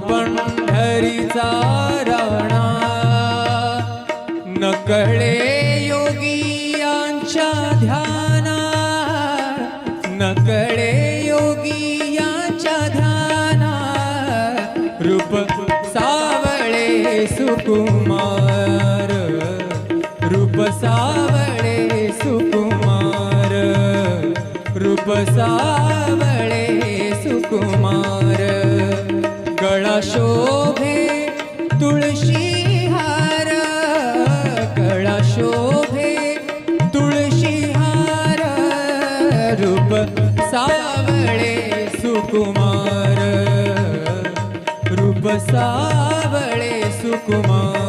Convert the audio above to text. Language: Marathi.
पंढरीचा राणा नकळे योगियांच्या ध्याना नकळे योगियांच्या ध्याना रूप सावळे सुकुमार रूप सावळे सुकुमार रूप सावळे सुकुमार गळा शोभे तुळशी हार गळा शोभे तुळशी हार रूप सावळे सुकुमार रूप सावळे सुकुमार